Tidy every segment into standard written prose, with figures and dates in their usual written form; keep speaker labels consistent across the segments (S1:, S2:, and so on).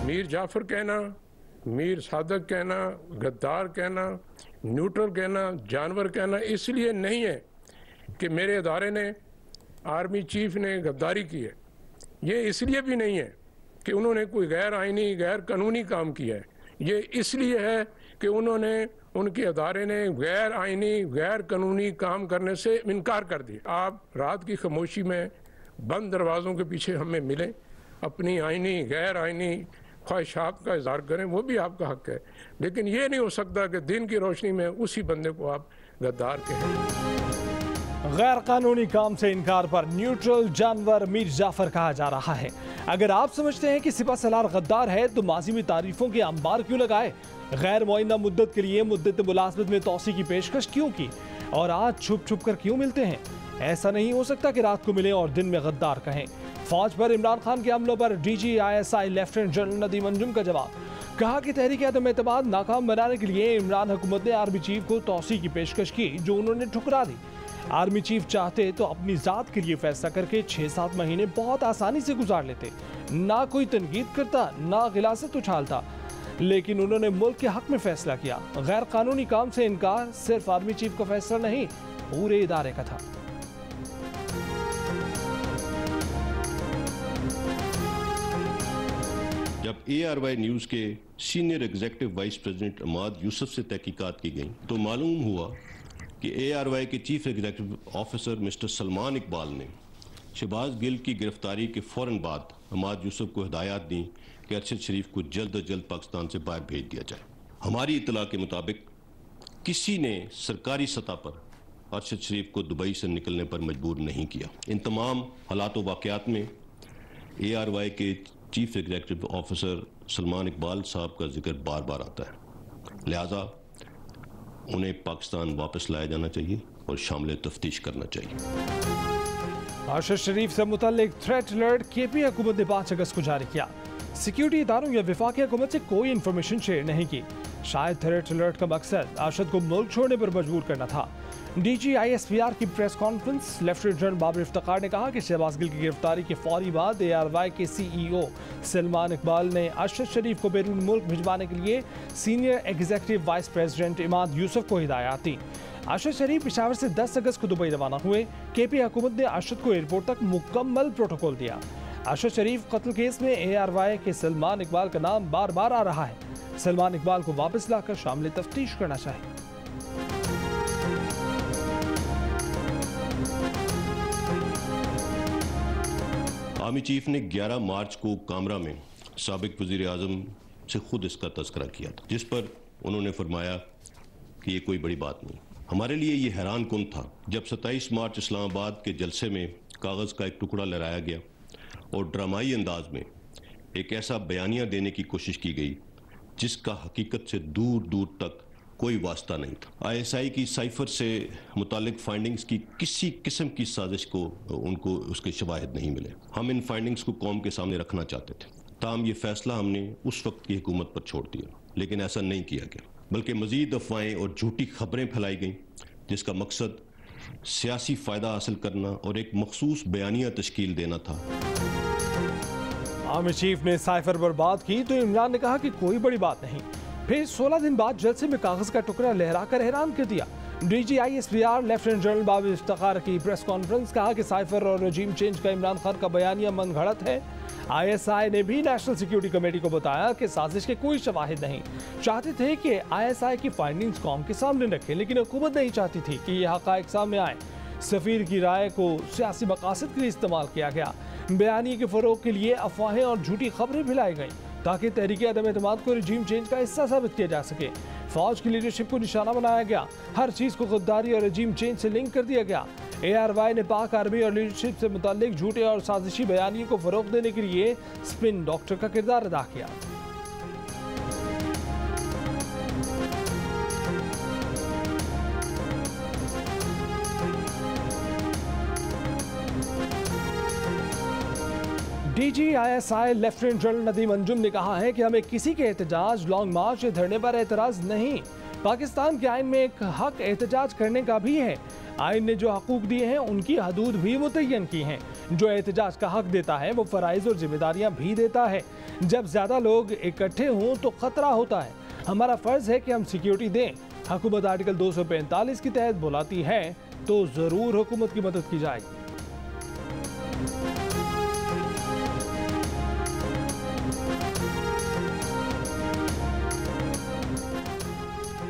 S1: मीर जाफर कहना, मीर सादक कहना, गद्दार कहना, न्यूट्रल कहना, जानवर कहना इसलिए नहीं है कि मेरे अदारे ने, आर्मी चीफ ने गद्दारी की है। ये इसलिए भी नहीं है कि उन्होंने कोई गैर आइनी, गैर कानूनी काम किया है। ये इसलिए है कि उनके अदारे ने गैर आइनी, गैर कानूनी काम करने से इनकार कर दिया। आप रात की खामोशी में बंद दरवाज़ों के पीछे हमें मिलें, अपनी आइनी, गैर आइनी ख्वाहिशात का इजहार करें, वो भी आपका हक है। लेकिन ये नहीं हो सकता कि दिन की रोशनी में उसी बंदे को आप गद्दार कहें।
S2: गैर कानूनी काम से इनकार पर न्यूट्रल जानवर मीर जाफर कहा जा रहा है। अगर आप समझते हैं कि सिपह सलार गद्दार है तो माजी में तारीफों के अंबार क्यों लगाए? गैर मुअय्यना मुद्दत के लिए मुद्दत मुलाजमत में तौसी की पेशकश क्यों की और आज छुप छुप कर क्यों मिलते हैं? ऐसा नहीं हो सकता कि रात को मिले और दिन में गद्दार कहें। फौज पर इमरान खान के हमलों पर DGISI lieutenant general Nadeem Anjum का जवाब। कहा कि तहरीक अदम एतमाद नाकाम बनाने के लिए इमरान हुकूमत ने आर्मी चीफ को तौसी की पेशकश की जो उन्होंने ठुकरा दी। आर्मी चीफ चाहते तो अपनी जात के लिए फैसला करके 6-7 महीने बहुत आसानी से गुजार लेते, ना कोई तनकीद करता, ना गिलासत उछालता, लेकिन उन्होंने मुल्क के हक में फैसला किया। गैर कानूनी काम से इनकार सिर्फ आर्मी चीफ का फैसला नहीं, पूरे इदारे का था।
S3: जब ARY न्यूज़ के senior executive vice president Imad Yusuf से तहकीकात की गई तो मालूम हुआ कि ARY के chief executive officer mister Salman Iqbal ने शहबाज गिल की गिरफ्तारी के फ़ौरन बाद इमाद यूसुफ को हिदायत दी कि अरशद शरीफ को जल्द अज जल्द पाकिस्तान से बाहर भेज दिया जाए। हमारी इतला के मुताबिक किसी ने सरकारी सतह पर अरशद शरीफ को दुबई से निकलने पर मजबूर नहीं किया। इन तमाम हालात व वाक़यात में ARY के chief executive officer Salman Iqbal साहब का जिक्र बार बार आता है, लिहाजा उन्हें पाकिस्तान वापस लाया जाना चाहिए और शामिल तफ्तीश करना चाहिए।
S2: अरशद शरीफ से मुतल्लिक थ्रेट अलर्ट KP हुकूमत ने 5 अगस्त को जारी किया। सिक्योरिटी इदारों या वफाकी हुकूमत से कोई इंफॉर्मेशन शेयर नहीं की। शायद थ्रेट अलर्ट का मकसद अरशद को मुल्क छोड़ने पर मजबूर करना था। DGISPR की press conference. Lieutenant general Babar Iftikhar ने कहा कि शहबाज गिल की गिरफ्तारी के फौरी बाद ARY के CEO सलमान इकबाल ने अरशद शरीफ को बैरून मुल्क भिजवाने के लिए senior executive vice president Imad Yusuf को हिदायत दी। अरशद शरीफ पेशावर से 10 अगस्त को दुबई रवाना हुए। KP हुकूमत ने अरशद को एयरपोर्ट तक मुकम्मल प्रोटोकॉल दिया। अरशद शरीफ कत्ल केस में ARY के सलमान इकबाल का नाम बार बार आ रहा है। सलमान इकबाल को वापस लाकर शामिल तफ्तीश करना चाहिए।
S3: आर्मी चीफ ने 11 मार्च को कामरा में साबिक वज़ीर आज़म से खुद इसका तज़किरा किया था, जिस पर उन्होंने फरमाया कि ये कोई बड़ी बात नहीं। हमारे लिए ये हैरान कुन था जब 27 मार्च इस्लामाबाद के जलसे में कागज़ का एक टुकड़ा लहराया गया और ड्रामाई अंदाज में एक ऐसा बयानिया देने की कोशिश की गई जिसका हकीकत से दूर दूर तक कोई वास्ता नहीं था। ISI की साइफर से मुतालिक फाइंडिंग्स की किसी किस्म की साजिश को उनको उसके शवाहिद नहीं मिले। हम इन फाइंडिंग्स को कौम के सामने रखना चाहते थे, ताहम ये फैसला हमने उस वक्त की हुकूमत पर छोड़ दिया, लेकिन ऐसा नहीं किया गया, बल्कि मजीद अफवाहें और झूठी खबरें फैलाई गईं जिसका मकसद सियासी फ़ायदा हासिल करना और एक मखसूस बयानिया तश्कील देना था।
S2: आर्मी चीफ ने साइफर पर बात की तो इमरान ने कहा कि कोई बड़ी बात नहीं। फिर 16 दिन बाद जलसे में कागज का टुकड़ा लहराकर हैरान कर दिया। DGISPR lieutenant general Babar Iftikhar की प्रेस कॉन्फ्रेंस। कहा कि साइफर और रजीम चेंज का इमरान खान का बयानिया मन घड़त है। ISI ने भी नेशनल सिक्योरिटी कमेटी को बताया कि साजिश के कोई शवाहिद नहीं। चाहते थे कि ISI की फाइंडिंग्स कौम के सामने रखें, लेकिन हुकूमत नहीं चाहती थी कि यह हक़ाइक़ सामने आए। सफ़ीर की राय को सियासी मकासद के लिए इस्तेमाल किया गया। बयानी के फ़रोग़ के लिए अफवाहें और झूठी खबरें फैलाई गईं ताकि तहरीक अदम एतमाद को रजीम चेंज का हिस्सा साबित किया जा सके। फौज की लीडरशिप को निशाना बनाया गया। हर चीज़ को गद्दारी और रजीम चेंज से लिंक कर दिया गया। ARY ने पाक आर्मी और लीडरशिप से मुताल्लिक झूठे और साजिशी बयानी को फ़रोग़ देने के लिए स्पिन डॉक्टर का किरदार अदा किया। DGISI lieutenant general Nadeem Anjum ने कहा है कि हमें किसी के एहतजाज, लॉन्ग मार्च या धरने पर एतराज़ नहीं। पाकिस्तान के आइन में एक हक एहतजाज करने का भी है। आइन ने जो हकूक दिए हैं उनकी हदूद भी मुतय्यन की हैं। जो एहतजाज का हक देता है वो फराइज और जिम्मेदारियां भी देता है। जब ज्यादा लोग इकट्ठे हों तो खतरा होता है। हमारा फर्ज है कि हम सिक्योरिटी दें। हुकूमत आर्टिकल 245 के तहत बुलाती है तो जरूर हुकूमत की मदद की जाएगी।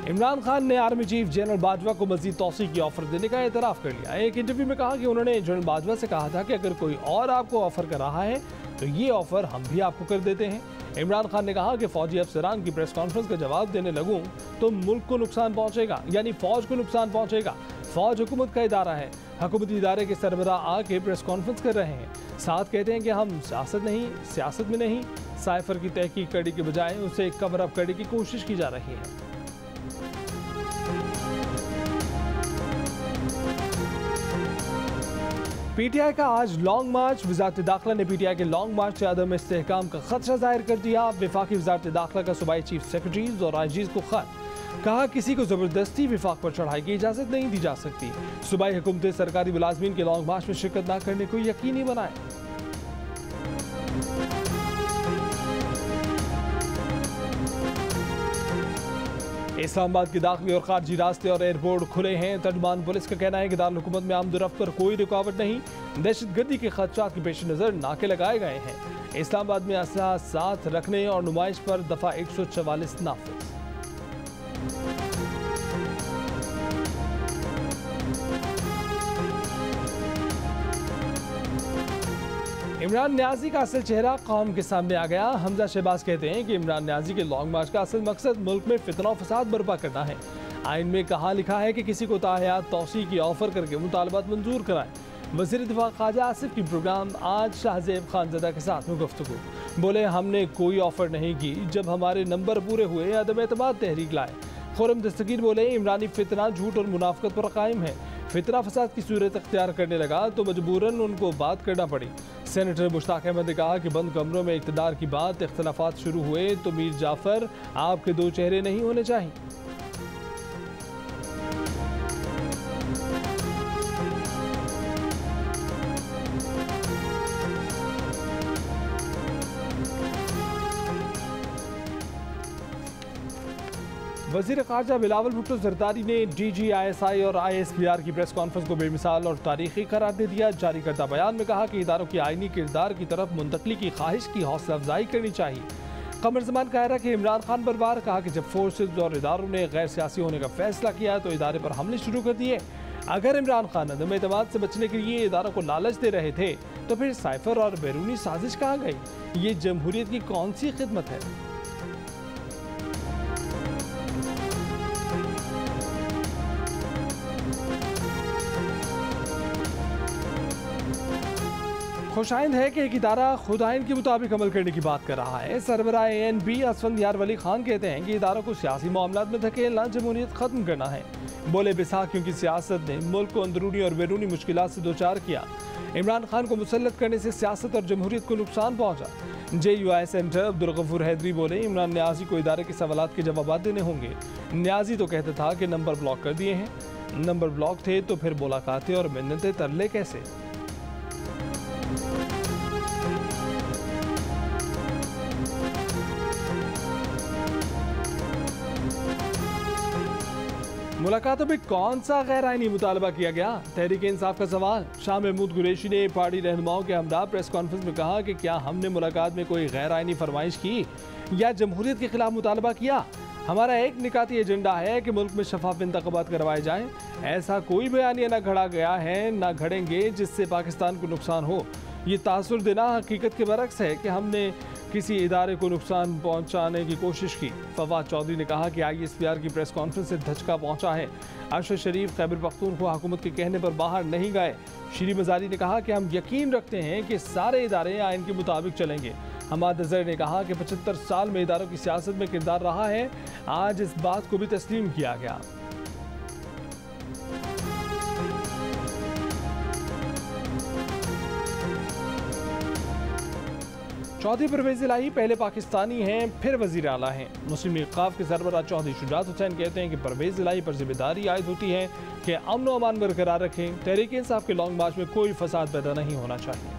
S2: इमरान खान ने आर्मी चीफ जनरल बाजवा को मजीद तौसीक की ऑफर देने का एतराफ़ कर लिया। एक इंटरव्यू में कहा कि उन्होंने जनरल बाजवा से कहा था कि अगर कोई और आपको ऑफर कर रहा है तो ये ऑफर हम भी आपको कर देते हैं। इमरान खान ने कहा कि फौजी अफसरान की प्रेस कॉन्फ्रेंस का जवाब देने लगूं तो मुल्क को नुकसान पहुंचेगा, यानी फौज को नुकसान पहुंचेगा। फौज हुकूमत का इदारा है। हुकूमती इदारे के सरबराह आके प्रेस कॉन्फ्रेंस कर रहे हैं, साथ कहते हैं कि हम सियासत में नहीं। साइफर की तहकीक करने के बजाय उसे कवर अप करने की कोशिश की जा रही है। पीटीआई का आज लॉन्ग मार्च। वजारत दाखिला ने पीटीआई के लॉन्ग मार्च से अदम इस्तेहकाम का खदशा जाहिर कर दिया। विफाकी वजारत दाखिला का सूबाई चीफ सेक्रेटरीज और आईजीज को खत, कहा किसी को जबरदस्ती विफाक पर चढ़ाई की इजाजत नहीं दी जा सकती। सूबाई हुकूमतें सरकारी मुलाजमीन के लॉन्ग मार्च में शिरकत न करने को यकीनी बनाए। इस्लामाबाद के दाखिली और खारजी रास्ते और एयरपोर्ट खुले हैं। तर्जुमान पुलिस का कहना है कि दारुल हुकूमत में आमदोरफ्त पर कोई रुकावट नहीं। दहशतगर्दी के खदशात के पेश नज़र नाके लगाए गए हैं। इस्लामाबाद में असलहा साथ रखने और नुमाइश पर दफा 144 नाफिज। इमरान न्याजी का असल चेहरा कौम के सामने आ गया। हमजा शहबाज कहते हैं कि इमरान न्याजी के लॉन्ग मार्च का असल मकसद मुल्क में फितना और फसाद बर्पा करना है। आइन में कहाँ लिखा है कि किसी को ताहयात तौसी की ऑफर करके मुतालबात मंजूर कराएं। वज़ीर दिफा ख्वाजा आसिफ की प्रोग्राम आज शाहज़ेब खानज़दा के साथ में गुफ्तगू। बोले हमने कोई ऑफर नहीं की, जब हमारे नंबर पूरे हुए अदम एतमाद तहरीक लाए। खुर्रम दस्तगीर बोले इमरानी फितना झूठ और मुनाफकत पर कायम है। फितना फसाद की सूरत अख्तियार करने लगा तो मजबूरन उनको बात करना पड़ी। सेनेटर मुश्ताक अहमद ने कहा कि बंद कमरों में इक़्तिदार की बात इख्तलाफात शुरू हुए तो मीर जाफ़र आपके दो चेहरे नहीं होने चाहिए। वज़ीर ख़ारजा बिलावल भुट्टो ज़रदारी ने DGISI और ISPR की प्रेस कॉन्फ्रेंस को बेमिसाल और तारीखी करार दे दिया। जारी करदा बयान में कहा कि इदारों की आईनी किरदार की तरफ मुंतकली की ख्वाहिश की हौसला अफजाई करनी चाहिए। कमर ज़मान कह रहा कि इमरान खान पर वार, कहा कि जब फोर्सेज और इदारों ने गैर सियासी होने का फैसला किया तो इदारे पर हमले शुरू कर दिए। अगर इमरान खान अदम एतमाद से बचने के लिए इदारों को लालच दे रहे थे तो फिर साइफर और बैरूनी साजिश कहाँ गई? ये जमहूरियत की कौन सी खिदमत है? खुशाइंद है कि एक इदारा खुद आइन के मुताबिक अमल करने की बात कर रहा है। सरबराह ANB असफंदियार वली खान कहते हैं कि इदारों को सियासी मामलात में धकेलना जमहूरियत खत्म करना है। बोले बैसाखियों की सियासत ने मुल्क को अंदरूनी और बैरूनी मुश्किलात से दोचार किया। इमरान खान को मुसल्लत करने से सियासत और जमहूरियत को नुकसान पहुंचा। JUI सेंटर अब्दुल गफूर हैदरी बोले इमरान न्याजी को इदारे के सवालात के जवाब देने होंगे। न्याजी तो कहता था कि नंबर ब्लॉक कर दिए हैं। नंबर ब्लॉक थे तो फिर मुलाकातें और मिन्नतें तरले कैसे? मुलाकातों में कौन सा गैर आईनी मुतालबा किया गया? तहरीक इंसाफ का सवाल। शाह महमूद कुरैशी ने पार्टी रहनुमाओं के हमरा प्रेस कॉन्फ्रेंस में कहा कि क्या हमने मुलाकात में कोई गैर आईनी फरमाइश की या जमहूरियत के खिलाफ मुतालबा किया? हमारा एक निकाती एजेंडा है कि मुल्क में शफाफ इंतखाबात करवाए जाएं। ऐसा कोई बयानिया न घड़ा गया है न घड़ेंगे जिससे पाकिस्तान को नुकसान हो। ये तासुर देना हकीकत के बरक्स है कि हमने किसी इदारे को नुकसान पहुंचाने की कोशिश की। फवाद चौधरी ने कहा कि ISPR की प्रेस कॉन्फ्रेंस से धचका पहुंचा है। अरशद शरीफ खैबर पख्तूनख्वा हुकूमत के कहने पर बाहर नहीं गए। श्री मजारी ने कहा कि हम यकीन रखते हैं कि सारे इदारे आइन के मुताबिक चलेंगे। हमाद अजहर ने कहा कि 75 साल में इदारों की सियासत में किरदार रहा है, आज इस बात को भी तस्लीम किया गया। चौधरी परवेज इलाही पहले पाकिस्तानी हैं, फिर वजीर आला हैं। मुस्लिम लीग क़ाफ के सरबराह चौधरी शुजात हुसैन कहते हैं कि परवेज इलाही पर जिम्मेदारी आयद होती है कि अमन व अमान बरकरार रखें। तहरीक इंसाफ के लॉन्ग मार्च में कोई फसाद पैदा नहीं होना चाहिए।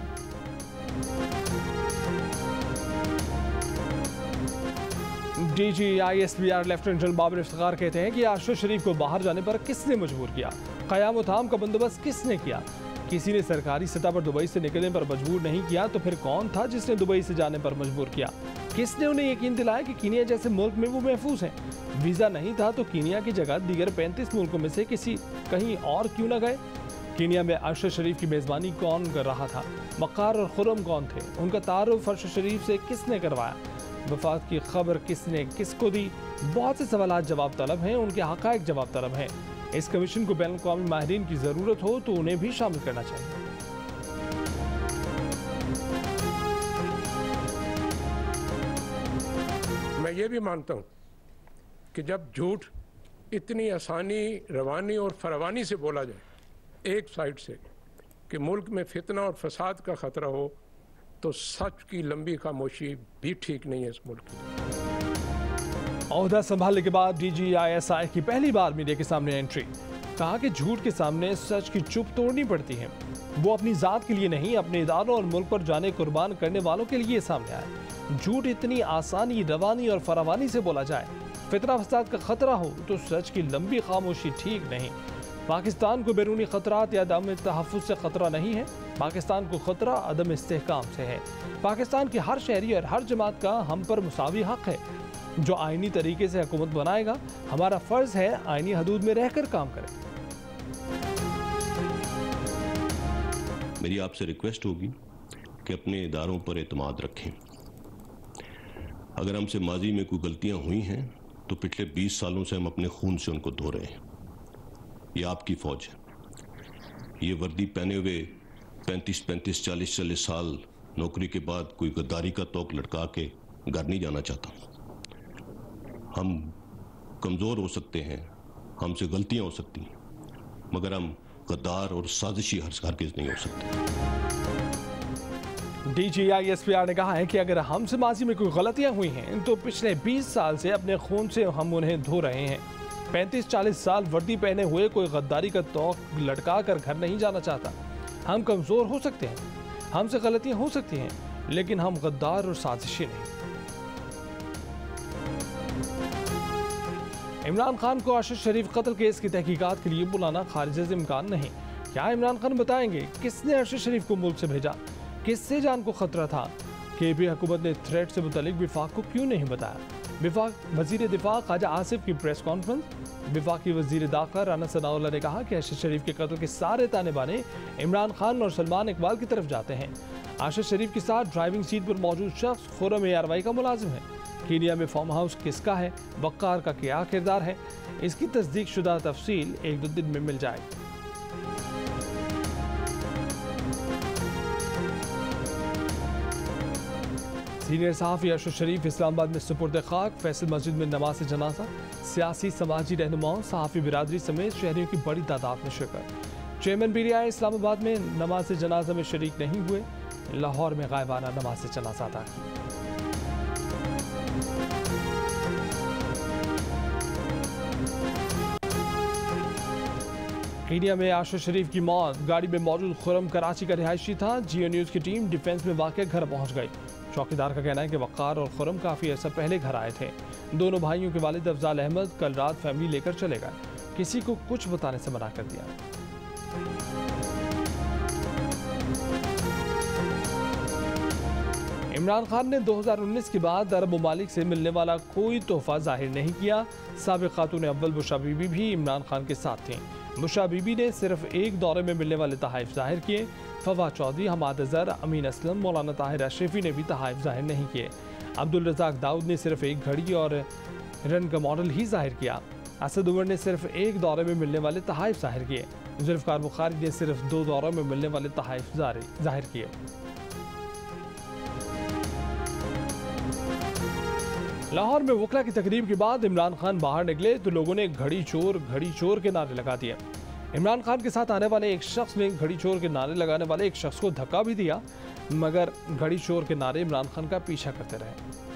S2: DGISPR lieutenant general Babar Iftikhar कहते हैं कि आशर शरीफ को बाहर जाने पर किसने मजबूर किया? क़याम थाम का बंदोबस्त किसने किया? किसी ने सरकारी सतह पर दुबई से निकलने पर मजबूर नहीं किया तो फिर कौन था जिसने दुबई से जाने पर मजबूर किया? किसने उन्हें यकीन दिलाया कि कीनिया जैसे मुल्क में वो महफूज हैं? वीज़ा नहीं था तो कीनिया की जगह दीगर 35 मुल्कों में से कहीं और क्यों न गए? कीनिया में अरशद शरीफ की मेज़बानी कौन कर रहा था? वक़ार और खुर्रम कौन थे? उनका तारुफ अरशद शरीफ से किसने करवाया? वफात की खबर किसने किसको दी? बहुत से सवालात जवाब तलब हैं, उनके हक़ाइक़ जवाब तलब हैं। इस कमीशन को बैनुल अक़वामी माहिरीन की ज़रूरत हो तो उन्हें भी शामिल करना चाहिए।
S1: मैं ये भी मानता हूँ कि जब झूठ इतनी आसानी, रवानी और फरवानी से बोला जाए एक साइड से कि मुल्क में फितना और फसाद का ख़तरा हो, तो सच की लंबी खामोशी भी ठीक नहीं है इस मुल्क की।
S2: ओहदा संभालने के बाद DGISI की पहली बार मीडिया के सामने एंट्री। कहा कि झूठ के सामने सच की चुप तोड़नी पड़ती है। वो अपनी ज़ात के लिए नहीं, अपने इदारों और मुल्क पर जाने कुर्बान करने वालों के लिए सामने आए। झूठ इतनी आसानी, रवानी और फरावानी से बोला जाए, फितना फसाद का खतरा हो तो सच की लंबी खामोशी ठीक नहीं। पाकिस्तान को बैरूनी खतरात या अदम तहफ़्फ़ुज़ से खतरा नहीं है, पाकिस्तान को खतरा अदम इस्तेहकाम से है। पाकिस्तान के हर शहरी और हर जमात का हम पर मुसावी हक़ है। जो आईनी तरीके से हुकूमत बनाएगा, हमारा फ़र्ज़ है आईनी हदूद में रहकर काम करें।
S3: मेरी आपसे रिक्वेस्ट होगी कि अपने इदारों पर एतमाद रखें। अगर हमसे माजी में कोई गलतियां हुई हैं तो पिछले 20 सालों से हम अपने खून से उनको धो रहे हैं। ये आपकी फौज है। ये वर्दी पहने हुए 35, 40 साल नौकरी के बाद कोई गद्दारी का तोक लटका के घर नहीं जाना चाहता। हम कमज़ोर हो सकते हैं, हमसे गलतियां हो सकती हैं, मगर हम गद्दार और साजिशी हरगिज़ नहीं हो सकते।
S2: DGISPR ने कहा है कि अगर हमसे माजी में कोई गलतियां हुई हैं तो पिछले 20 साल से अपने खून से हम उन्हें धो रहे हैं। 35-40 साल वर्दी पहने हुए कोई गद्दारी का तोक लटका कर घर नहीं जाना चाहता। हम कमज़ोर हो सकते हैं, हमसे गलतियां हो सकती हैं, लेकिन हम गद्दार और साजिशी नहीं। इमरान खान को अरशद शरीफ कत्ल केस की तहकीकात के लिए बुलाना खारिज से इम्कान नहीं। क्या इमरान खान बताएंगे किसने अरशद शरीफ को मुल्क से भेजा? किससे जान को खतरा था? KP हुकूमत ने थ्रेट से मुतल्लिक विफाक को क्यों नहीं बताया? वजीर दिफा ख्वाजा आसिफ की प्रेस कॉन्फ्रेंस। विफाकी वजीर दाखिला राना सनाउल्लाह ने कहा कि अरशद शरीफ के कत्ल के सारे ताने बाने इमरान खान और सलमान इकबाल की तरफ जाते हैं। अरशद शरीफ के साथ ड्राइविंग सीट पर मौजूद शख्स खुर्रम ARY का मुलाजिम है। कीनिया में फार्म हाउस किसका है? वक़ार का क्या किरदार है? इसकी तस्दीक शुदा तफसील 1-2 दिन में मिल जाएगी। सीनियर सहाफ़ी अरशद शरीफ इस्लामाबाद में सुपुर्द खाक। फैसल मस्जिद में नमाज जनाजा। सियासी समाजी रहनुमाओं, सहाफ़ी बिरादरी समेत शहरियों की बड़ी तादाद में शिरकत। चेयरमैन PTI इस्लामाबाद में नमाज जनाजा में शरीक नहीं हुए। लाहौर में गायबाना नमाज जनाजा अदा की। कीनिया में अरशद शरीफ की मौत। गाड़ी में मौजूद खुर्रम कराची का रिहायशी था। जियो न्यूज़ की टीम डिफेंस में वाक़ घर पहुंच गई। चौकीदार का कहना है कि वक़ार और खुर्रम काफ़ी अर्सा पहले घर आए थे। दोनों भाइयों के वालिद अफजाल अहमद कल रात फैमिली लेकर चले गए। किसी को कुछ बताने से मना कर दिया। इमरान खान ने 2019 के बाद अरब ममालिक से मिलने वाला कोई तोहफा जाहिर नहीं किया। साबिक़ खातून अव्वल बुशरा बीबी भी इमरान खान के साथ थीं। बुशरा बीबी ने सिर्फ एक दौरे में मिलने वाले तहाइफ जाहिर किए। फवाद चौधरी, हमाद अज़हर, अमीन असलम, मौलाना ताहिर अशरफी ने भी तहाइफ जाहिर नहीं किए। अब्दुल रज़ाक दाऊद ने सिर्फ एक घड़ी और रन का मॉडल ही जाहिर किया। असद उमर ने सिर्फ एक दौरे में मिलने वाले तहाइफ जाहिर किए। जुल्फ़िकार बुखारी ने सिर्फ 2 दौरों में मिलने वाले तहाइफ जाहिर किए। लाहौर में वकला की तकरीब के बाद इमरान खान बाहर निकले तो लोगों ने घड़ी चोर के नारे लगा दिए। इमरान खान के साथ आने वाले एक शख्स ने घड़ी चोर के नारे लगाने वाले एक शख्स को धक्का भी दिया। मगर घड़ी शोर के नारे इमरान खान का पीछा करते रहे।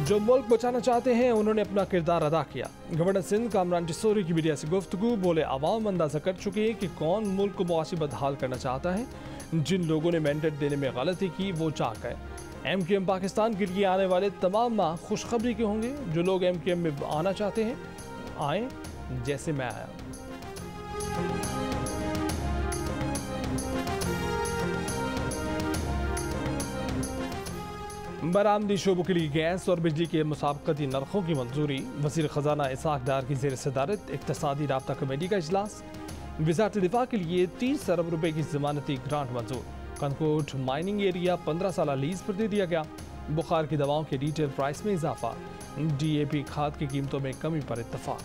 S2: जो मुल्क बचाना चाहते हैं उन्होंने अपना किरदार अदा किया। गवर्नर सिंध कामरान जिसोरी की मीडिया से गुफ्तगू बोले, आवाम अंदाजा कर चुके हैं कि कौन मुल्क को मुआशी बदहाल करना चाहता है। जिन लोगों ने मैंडेट देने में गलती की वो जाग गए। MQM पाकिस्तान के लिए आने वाले तमाम माह खुशखबरी के होंगे। जो लोग MQM में आना चाहते हैं आए, जैसे मैं आया। बरामदी शोबों के लिए गैस और बिजली के मुसाबकती नरखों की मंजूरी। वज़ीर ख़जाना इसाक डार की ज़ेर सदारत इक़्तिसादी राब्ता कमेटी का इजलास। वज़ारत दिफा के लिए 30 अरब रुपए की ज़मानती ग्रांट मंजूर। कनकोट माइनिंग एरिया 15 साल लीज पर दे दिया गया। बुखार की दवाओं के रिटेल प्राइस में इजाफा। DAP खाद की कीमतों में कमी पर इत्तफाक।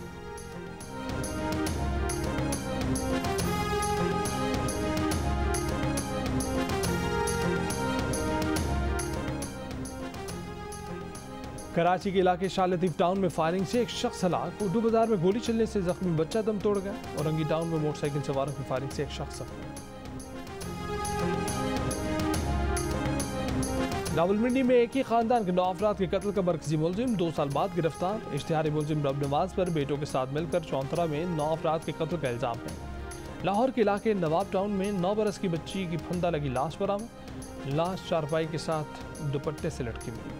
S2: कराची के इलाके शालतीफ टाउन में फायरिंग से एक शख्स हलाक। उर्दू बाजार में गोली चलने से जख्मी बच्चा दम तोड़ गया। औरंगी टाउन में मोटरसाइकिल सवारों की फायरिंग से एक शख्स रावलपिंडी में एक ही खानदान के 9 अफराद के कत्ल का मरकजी मुलजिम 2 साल बाद गिरफ्तार। इश्तिहारी मुलजिम रब नवाज पर बेटों के साथ मिलकर चौंतरा में 9 अफराद के कत्ल का इल्जाम है। लाहौर के इलाके नवाब टाउन में 9 बरस की बच्ची की फंदा लगी लाश बरामद। लाश चारपाई के साथ दुपट्टे से लटकी मिली।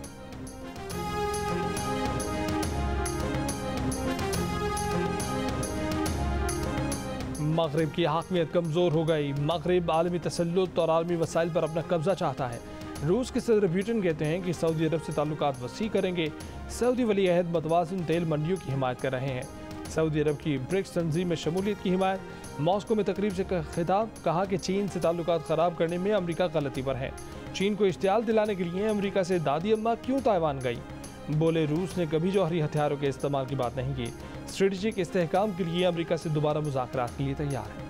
S2: मगरिब की हाकमियत कमज़ोर हो गई। मगरिब आलमी तसल्लुत और आलमी वसाइल पर अपना कब्जा चाहता है। रूस के सदर ब्यूटन कहते हैं कि सऊदी अरब से ताल्लुकात वसी करेंगे। सऊदी वली अहद मतवाज़िन तेल मंडियों की हिमायत कर रहे हैं। सऊदी अरब की ब्रिक्स तंजीम में शमूलियत की हिमायत। मॉस्को में तकरीब से खिताब, कहा कि चीन से ताल्लुकात ख़राब करने में अमरीका गलती पर है। चीन को इश्तियाल दिलाने के लिए अमरीका से दादी अम्मा क्यों ताइवान गई। बोले, रूस ने कभी जौहरी हथियारों के इस्तेमाल की बात नहीं की। स्ट्रेटेजिक इस्तेहकाम के लिए अमरीका से दोबारा मुज़ाकरात के लिए तैयार है।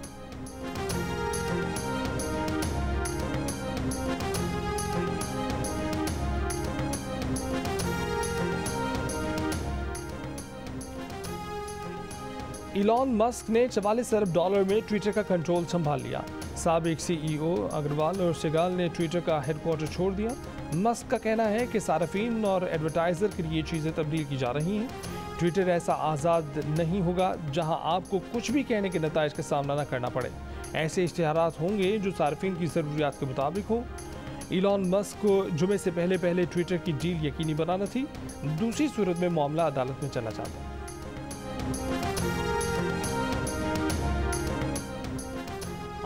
S2: इलॉन मस्क ने $44 अरब में ट्विटर का कंट्रोल संभाल लिया। साबिक CEO अग्रवाल और सेगाल ने ट्विटर का हेडक्वार्टर छोड़ दिया। मस्क का कहना है कि सार्फिन और एडवर्टाइजर के लिए चीज़ें तब्दील की जा रही हैं। ट्विटर ऐसा आज़ाद नहीं होगा जहां आपको कुछ भी कहने के नताइज का सामना न करना पड़े। ऐसे इश्तिहारात होंगे जो सार्फिन की ज़रूरियात के मुताबिक हो। इलॉन मस्क को जुमे से पहले ट्विटर की डील यकीनी बनाना थी। दूसरी सूरत में मामला अदालत में चला जाता।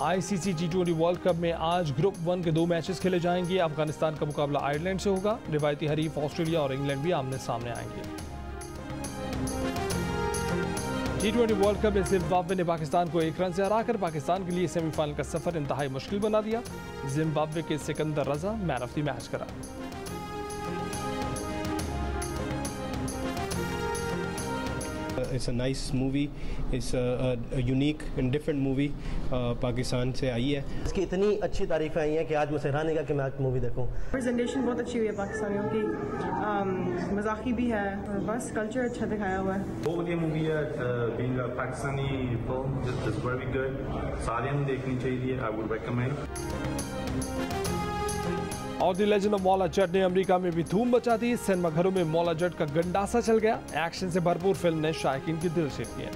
S2: ICC T20 वर्ल्ड कप में आज ग्रुप 1 के 2 मैचेस खेले जाएंगे। अफगानिस्तान का मुकाबला आयरलैंड से होगा। रिवायती हरीफ ऑस्ट्रेलिया और इंग्लैंड भी आमने सामने आएंगे। T20 वर्ल्ड कप में जिम्बाब्वे ने पाकिस्तान को 1 रन से हराकर पाकिस्तान के लिए सेमीफाइनल का सफर इंतहाई मुश्किल बना दिया। जिम्बाब्वे के सिकंदर रजा मैन ऑफ द मैच करा।
S4: It's a nice movie. It's a unique and different movie. Pakistan से आई है।
S5: इसकी इतनी अच्छी तारीफें आई हैं कि आज मुझे हैरान है कि मैं आज मूवी देखूं।
S6: प्रेजेंटेशन बहुत अच्छी हुई है पाकिस्तानियों की, मजाकी भी है और बस कल्चर अच्छा दिखाया हुआ है।
S7: बहुत बढ़िया मूवी है। Being a Pakistani film is very good. सारियां देखनी चाहिए। I would recommend.
S2: और the legend of Maula Jatt ने अमेरिका में भी धूम मचा दी। सिनेमा घरों में मौला जट का गंडासा चल गया। एक्शन से भरपूर फिल्म ने शायकीन की दिल जीत लिया।